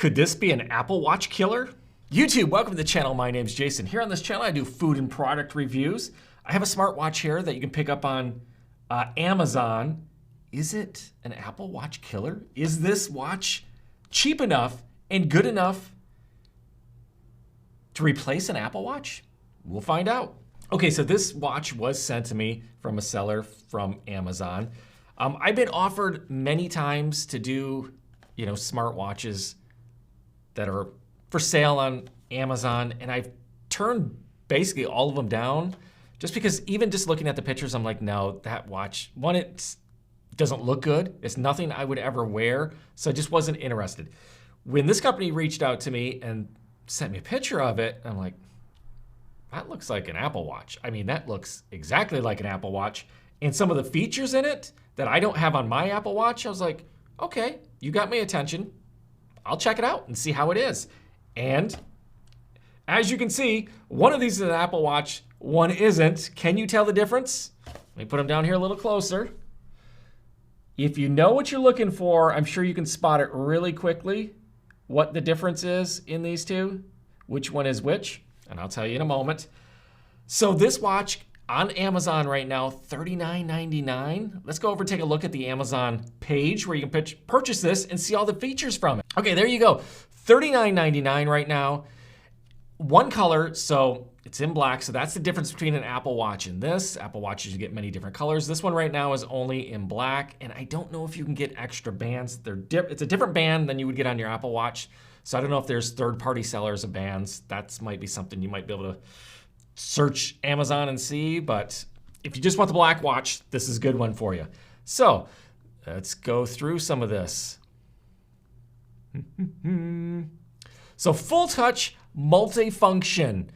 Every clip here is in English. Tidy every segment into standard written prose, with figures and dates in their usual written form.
Could this be an Apple Watch killer? YouTube, welcome to the channel. My name's Jason. Here on this channel, I do food and product reviews. I have a smartwatch here that you can pick up on Amazon. Is it an Apple Watch killer? Is this watch cheap enough and good enough to replace an Apple Watch? We'll find out. Okay, so this watch was sent to me from a seller from Amazon. I've been offered many times to do, smartwatches that are for sale on Amazon, and I've turned basically all of them down just because even just looking at the pictures, I'm like, no, that watch, one, it doesn't look good. It's nothing I would ever wear, so I just wasn't interested. When this company reached out to me and sent me a picture of it, I'm like, that looks like an Apple Watch. I mean, that looks exactly like an Apple Watch. And some of the features in it that I don't have on my Apple Watch, I was like, okay, you got my attention. I'll check it out and see how it is. And as you can see, one of these is an Apple Watch, one isn't. Can you tell the difference? Let me put them down here a little closer. If you know what you're looking for, I'm sure you can spot it really quickly, what the difference is in these two, which one is which, and I'll tell you in a moment. So this watch on Amazon right now, $39.99. Let's go over and take a look at the Amazon page where you can purchase this and see all the features from it. Okay, there you go. $39.99 right now. One color, so it's in black, so that's the difference between an Apple Watch and this. Apple Watches, you get many different colors. This one right now is only in black, and I don't know if you can get extra bands. It's a different band than you would get on your Apple Watch, so I don't know if there's third-party sellers of bands. That might be something you might be able to search Amazon and see, but if you just want the black watch, this is a good one for you. So let's go through some of this. So full touch, multifunction,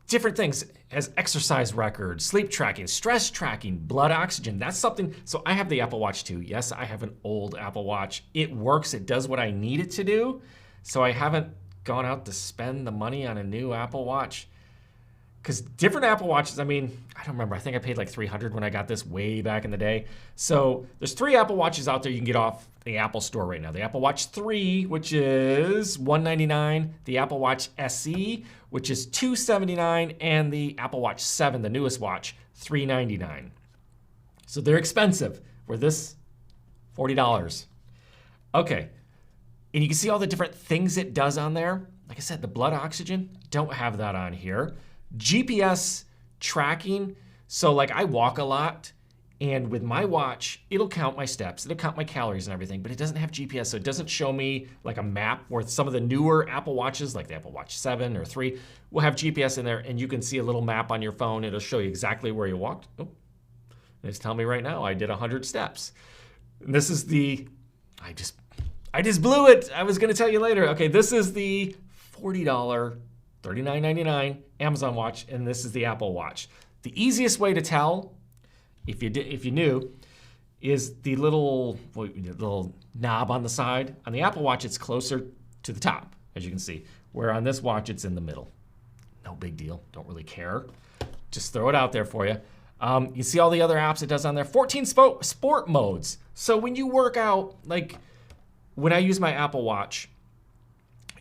different things, has exercise records, sleep tracking, stress tracking, blood oxygen. That's something, so I have the Apple Watch too. Yes, I have an old Apple Watch. It works, it does what I need it to do. So I haven't gone out to spend the money on a new Apple Watch. Because different Apple Watches, I mean, I don't remember. I think I paid like $300 when I got this way back in the day. So there's 3 Apple Watches out there you can get off the Apple Store right now. The Apple Watch 3, which is $199. The Apple Watch SE, which is $279. And the Apple Watch 7, the newest watch, $399. So they're expensive. Where this, $40. Okay. And you can see all the different things it does on there. Like I said, the blood oxygen, don't have that on here. GPS tracking, so like I walk a lot, and with my watch, it'll count my steps, it'll count my calories and everything, but it doesn't have GPS, so it doesn't show me like a map where some of the newer Apple Watches, like the Apple Watch 7 or 3, will have GPS in there, and you can see a little map on your phone. It'll show you exactly where you walked. Oh, it's telling me right now I did 100 steps. And this is the, I just blew it. I was gonna tell you later. Okay, this is the $40, $39.99 Amazon watch, and this is the Apple Watch. The easiest way to tell, if you knew, is the little knob on the side. On the Apple Watch, it's closer to the top, as you can see, where on this watch, it's in the middle. No big deal, don't really care. Just throw it out there for you. You see all the other apps it does on there. 14 sport modes. So when you work out, like when I use my Apple Watch,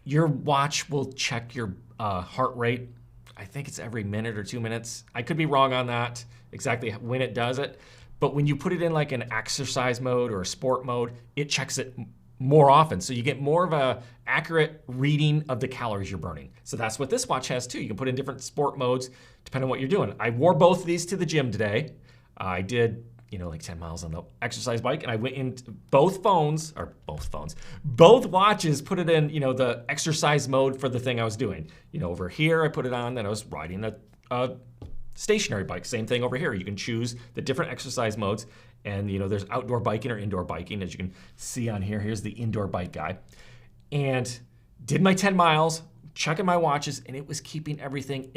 your watch will check your heart rate. I think it's every minute or 2 minutes. I could be wrong on that, exactly when it does it. But when you put it in like an exercise mode or a sport mode, it checks it more often. So you get more of a accurate reading of the calories you're burning. So that's what this watch has too. You can put in different sport modes depending on what you're doing. I wore both of these to the gym today. I did like 10 miles on the exercise bike, and I went into both watches, put it in, the exercise mode for the thing I was doing. Over here, I put it on, then I was riding a stationary bike. Same thing over here. You can choose the different exercise modes, and there's outdoor biking or indoor biking, as you can see on here. Here's the indoor bike guy. And did my 10 miles, checking my watches, and it was keeping everything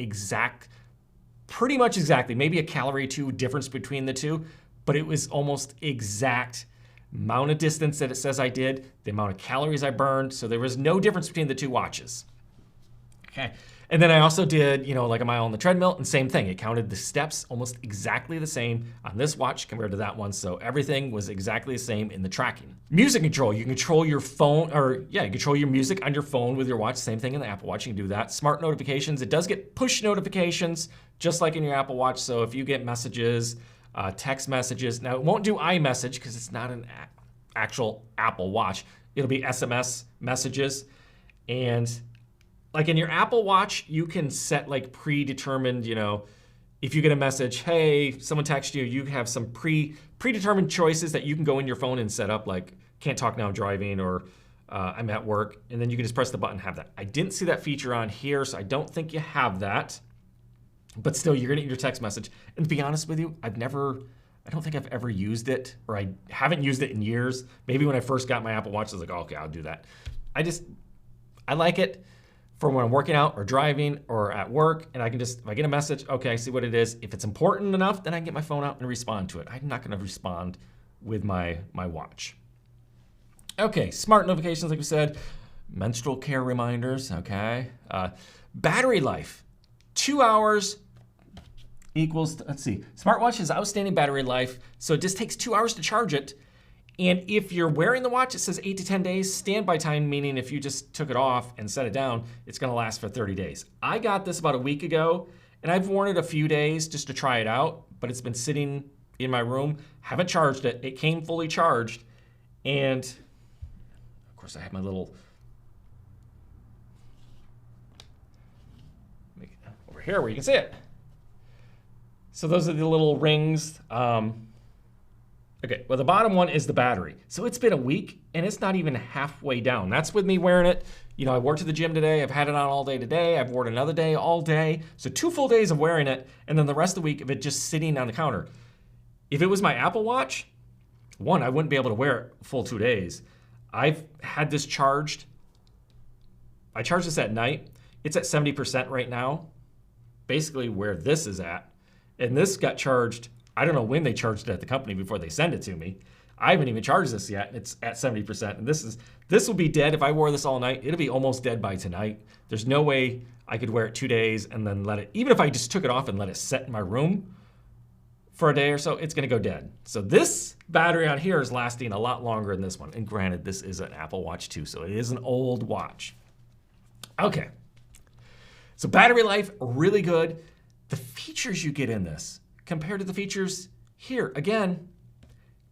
pretty much exactly, maybe a calorie or 2 difference between the two, but it was almost exact amount of distance that it says I did, the amount of calories I burned, so there was no difference between the two watches. Okay. And then I also did, like a mile on the treadmill, and same thing. It counted the steps almost exactly the same on this watch compared to that one. So everything was exactly the same in the tracking. Music control, you can control your phone, you control your music on your phone with your watch. Same thing in the Apple Watch, you can do that. Smart notifications, it does get push notifications, just like in your Apple Watch. So if you get messages, text messages, now it won't do iMessage because it's not an actual Apple Watch. It'll be SMS messages. And like in your Apple Watch, you can set like predetermined, if you get a message, hey, someone texted you, you have some predetermined choices that you can go in your phone and set up, like can't talk now, I'm driving, or I'm at work, and then you can just press the button and have that. I didn't see that feature on here, so I don't think you have that. But still, you're gonna get your text message. And to be honest with you, I don't think I've ever used it, or I haven't used it in years. Maybe when I first got my Apple Watch, I was like, oh, okay, I'll do that. I like it for when I'm working out or driving or at work, and I can just, if I get a message, okay, I see what it is. If it's important enough, then I can get my phone out and respond to it. I'm not gonna respond with my watch. Okay, smart notifications, like we said, menstrual care reminders, okay. Battery life, 2 hours equals, let's see, smartwatch has outstanding battery life, so it just takes 2 hours to charge it. And if you're wearing the watch, it says 8 to 10 days. Standby time, meaning if you just took it off and set it down, it's gonna last for 30 days. I got this about a week ago, and I've worn it a few days just to try it out, but it's been sitting in my room. Haven't charged it. It came fully charged. And of course I have my little, over here where you can see it. So those are the little rings. Okay, well the bottom one is the battery. So it's been a week and it's not even halfway down. That's with me wearing it. I worked at the gym today. I've had it on all day today. I've worn another day all day. So 2 full days of wearing it, and then the rest of the week of it just sitting on the counter. If it was my Apple Watch, one, I wouldn't be able to wear it full 2 days. I've had this charged. I charged this at night. It's at 70% right now, basically where this is at. And this got charged, I don't know when they charged it at the company before they send it to me. I haven't even charged this yet. It's at 70%. And this will be dead if I wore this all night. It'll be almost dead by tonight. There's no way I could wear it 2 days and then let it, even if I just took it off and let it set in my room for a day or so, it's gonna go dead. So this battery on here is lasting a lot longer than this one. And granted, this is an Apple Watch too, so it is an old watch. Okay, so battery life, really good. The features you get in this compared to the features here, again,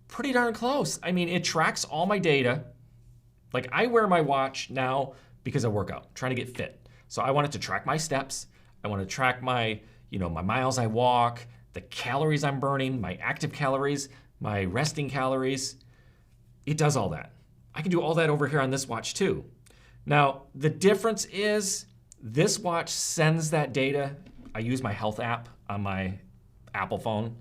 pretty darn close. I mean, it tracks all my data. Like I wear my watch now because I work out, trying to get fit. So I want it to track my steps. I want to track my, my miles I walk, the calories I'm burning, my active calories, my resting calories. It does all that. I can do all that over here on this watch too. Now, the difference is this watch sends that data. I use my health app on my Apple phone,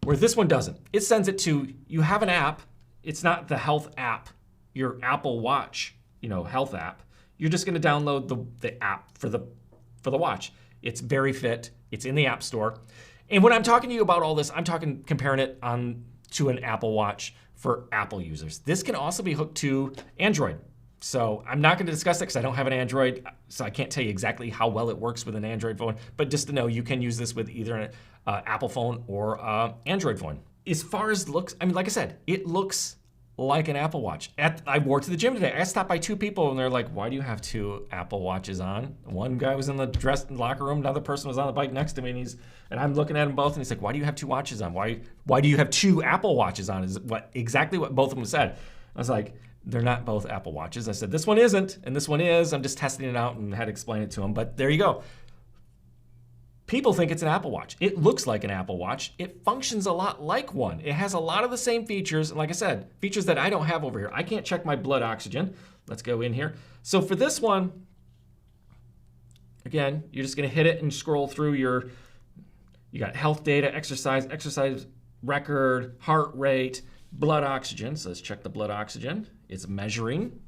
where this one doesn't. It sends it to, you have an app. It's not the health app, your Apple Watch, health app. You're just gonna download the app for the watch. It's Very Fit, it's in the App Store. And when I'm talking to you about all this, I'm comparing it to an Apple Watch for Apple users. This can also be hooked to Android. So I'm not gonna discuss it because I don't have an Android, so I can't tell you exactly how well it works with an Android phone, but just to know you can use this with either an Apple phone or Android phone. As far as looks, I mean, like I said, it looks like an Apple Watch. I wore it to the gym today. I stopped by 2 people and they're like, why do you have 2 Apple Watches on? One guy was in the locker room, another person was on the bike next to me, and I'm looking at them both and he's like, why do you have 2 watches on? Why do you have 2 Apple Watches on? Is exactly what both of them said. I was like, they're not both Apple Watches. I said, this one isn't, and this one is. I'm just testing it out and had to explain it to them, but there you go. People think it's an Apple Watch. It looks like an Apple Watch. It functions a lot like one. It has a lot of the same features, and like I said, features that I don't have over here. I can't check my blood oxygen. Let's go in here. So for this one, again, you're just gonna hit it and scroll through you got health data, exercise record, heart rate, blood oxygen. So let's check the blood oxygen. It's measuring.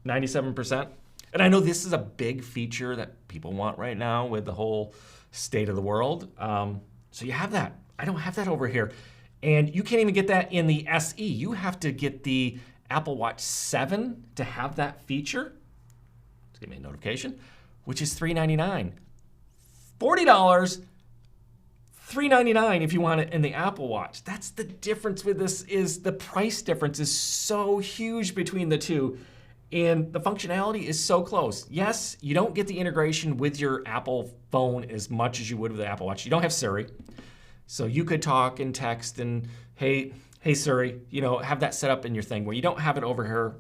%. And I know this is a big feature that people want right now with the whole state of the world. So you have that. I don't have that over here. And you can't even get that in the SE. You have to get the Apple Watch 7 to have that feature. Just give me a notification, which is $399. $40, $399 if you want it in the Apple Watch. That's the difference with this, is the price difference is so huge between the two. And the functionality is so close. Yes, you don't get the integration with your Apple phone as much as you would with the Apple Watch. You don't have Siri. So you could talk and text and, hey Siri, have that set up in your thing where you don't have it over here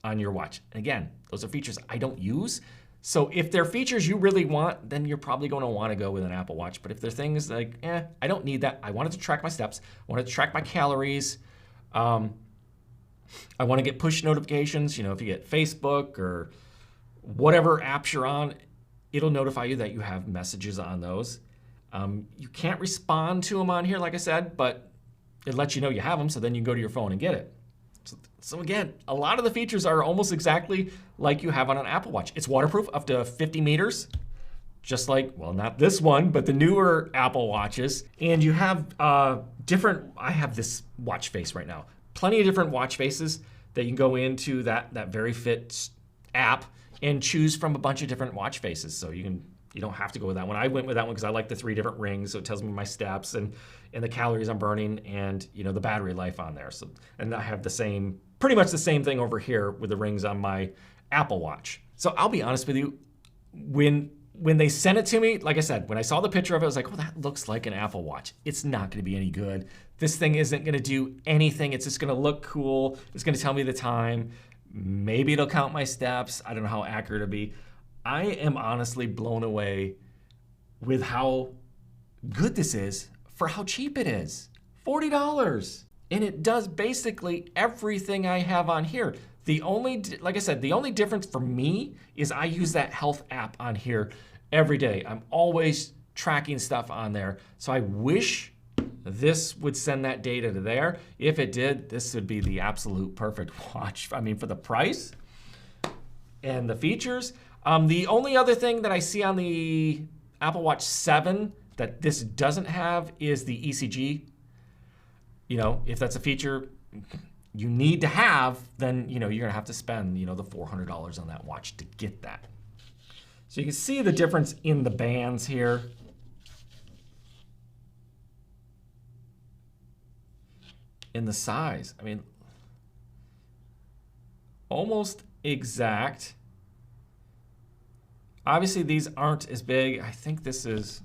on your watch. And again, those are features I don't use. So if they're features you really want, then you're probably going to want to go with an Apple Watch. But if they're things like, I don't need that. I wanted to track my steps. I wanted to track my calories. I want to get push notifications. If you get Facebook or whatever apps you're on, it'll notify you that you have messages on those. You can't respond to them on here, like I said, but it lets you know you have them, so then you can go to your phone and get it. So again, a lot of the features are almost exactly like you have on an Apple Watch. It's waterproof up to 50 meters, just like, well, not this one, but the newer Apple Watches. And you have I have this watch face right now. Plenty of different watch faces that you can go into that Very Fit app and choose from a bunch of different watch faces. So you don't have to go with that one. I went with that one because I like the 3 different rings, so it tells me my steps and the calories I'm burning and the battery life on there. So, and I have pretty much the same thing over here with the rings on my Apple Watch. So I'll be honest with you, when they sent it to me, like I said, when I saw the picture of it, I was like, well, that looks like an Apple Watch. It's not going to be any good. This thing isn't going to do anything. It's just going to look cool. It's going to tell me the time. Maybe it'll count my steps. I don't know how accurate it'll be. I am honestly blown away with how good this is for how cheap it is. $40. And it does basically everything I have on here. Like I said, the only difference for me is I use that health app on here every day. I'm always tracking stuff on there. So I wish this would send that data to there. If it did, this would be the absolute perfect watch. I mean, for the price and the features. The only other thing that I see on the Apple Watch 7 that this doesn't have is the ECG. If that's a feature you need to have, then you're gonna have to spend the $400 on that watch to get that. So you can see the difference in the bands here. In the size, I mean, almost exact. Obviously these aren't as big. I think this is,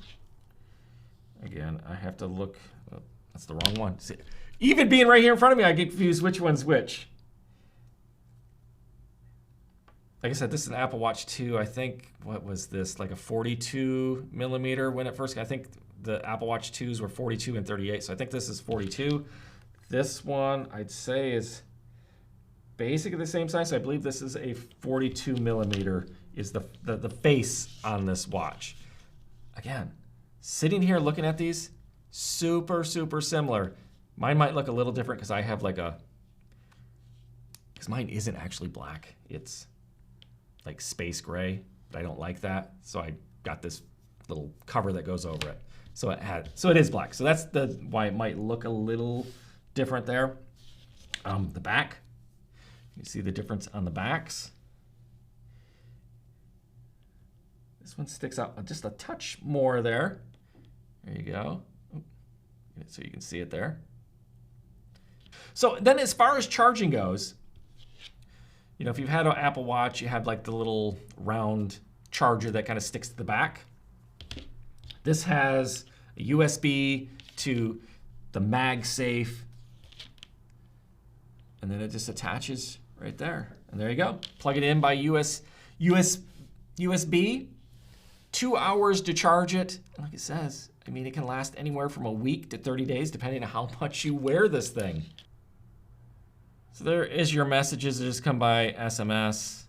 again, I have to look, oh, that's the wrong one. See, even being right here in front of me, I get confused which one's which. Like I said, this is an Apple Watch 2. I think, what was this, like a 42 millimeter when it first, I think the Apple Watch 2s were 42 and 38. So I think this is 42. This one, I'd say, is basically the same size. So I believe this is a 42 millimeter is the face on this watch. Again, sitting here looking at these, super, super similar. Mine might look a little different because I have because mine isn't actually black. It's like space gray, but I don't like that. So I got this little cover that goes over it. So it is black. So that's why it might look a little different there. The back, you see the difference on the backs. This one sticks out just a touch more there. There you go. So you can see it there. So then as far as charging goes, if you've had an Apple Watch, you have like the little round charger that kind of sticks to the back. This has a USB to the MagSafe, and then it just attaches right there. And there you go. Plug it in by USB. 2 hours to charge it. Like it says, I mean, it can last anywhere from a week to 30 days, depending on how much you wear this thing. So there is your messages that just come by SMS.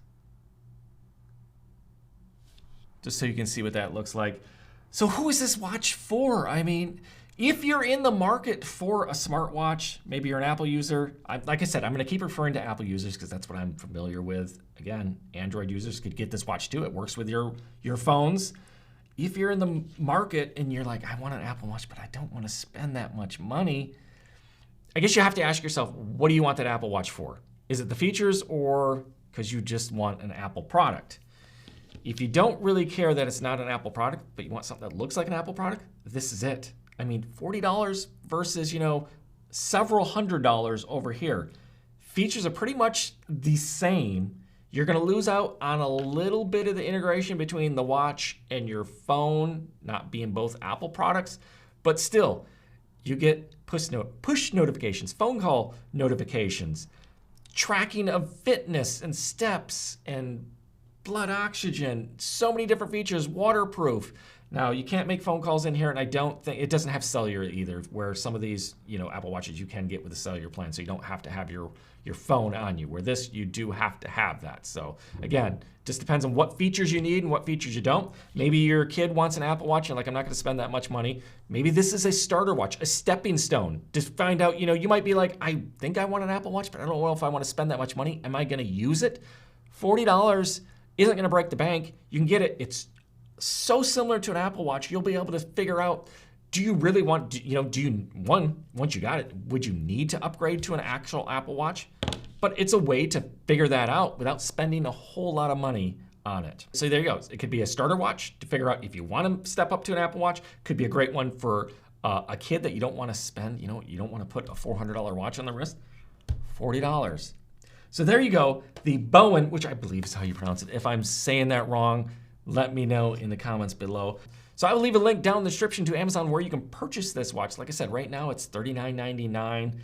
Just so you can see what that looks like. So who is this watch for? I mean, if you're in the market for a smartwatch, maybe you're an Apple user. Like I said, I'm going to keep referring to Apple users because that's what I'm familiar with. Again, Android users could get this watch too. It works with your phones. if you're in the market and you're like, I want an Apple Watch, but I don't want to spend that much money, I guess you have to ask yourself, what do you want that Apple Watch for? Is it the features or because you just want an Apple product? If you don't really care that it's not an Apple product, but you want something that looks like an Apple product, this is it. I mean, $40 versus, several $100s over here. Features are pretty much the same. You're gonna lose out on a little bit of the integration between the watch and your phone, not being both Apple products, but still, you get push notifications, phone call notifications, tracking of fitness and steps and blood oxygen, so many different features, waterproof. Now, you can't make phone calls in here, and I don't think, it doesn't have cellular either, where some of these, Apple Watches you can get with a cellular plan, so you don't have to have your phone on you, where this, you do have to have that. So again, just depends on what features you need and what features you don't. Maybe your kid wants an Apple Watch, and like, I'm not gonna spend that much money. Maybe this is a starter watch, a stepping stone. Just find out, you might be like, I think I want an Apple Watch, but I don't know if I wanna spend that much money. Am I gonna use it? $40 isn't gonna break the bank. You can get it, it's so similar to an Apple Watch, you'll be able to figure out, do you really want, once you got it, would you need to upgrade to an actual Apple Watch? But it's a way to figure that out without spending a whole lot of money on it. So there you go. It could be a starter watch to figure out if you want to step up to an Apple Watch. Could be a great one for a kid that you don't want to spend, you don't want to put a $400 watch on the wrist. $40. So there you go. The Boean, which I believe is how you pronounce it. If I'm saying that wrong, let me know in the comments below. So I will leave a link down in the description to Amazon where you can purchase this watch. Like I said, right now it's $39.99.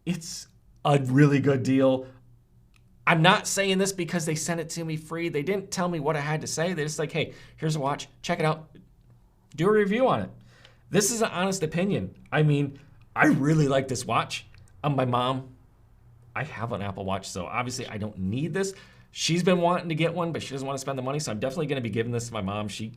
It's a really good deal. I'm not saying this because they sent it to me free. They didn't tell me what I had to say. They're just like, hey, here's a watch, check it out, do a review on it. This is an honest opinion. I mean, I really like this watch. My mom, I have an Apple Watch, so obviously I don't need this. She's been wanting to get one, but she doesn't want to spend the money, so I'm definitely going to be giving this to my mom. She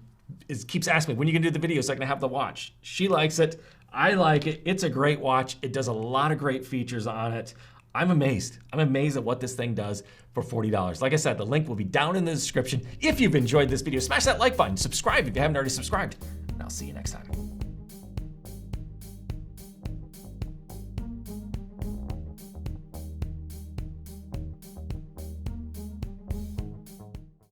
keeps asking me, when are you going to do the video so I can have the watch? She likes it. I like it. It's a great watch. It does a lot of great features on it. I'm amazed. I'm amazed at what this thing does for $40. Like I said, the link will be down in the description. If you've enjoyed this video, smash that like button, subscribe if you haven't already subscribed, and I'll see you next time.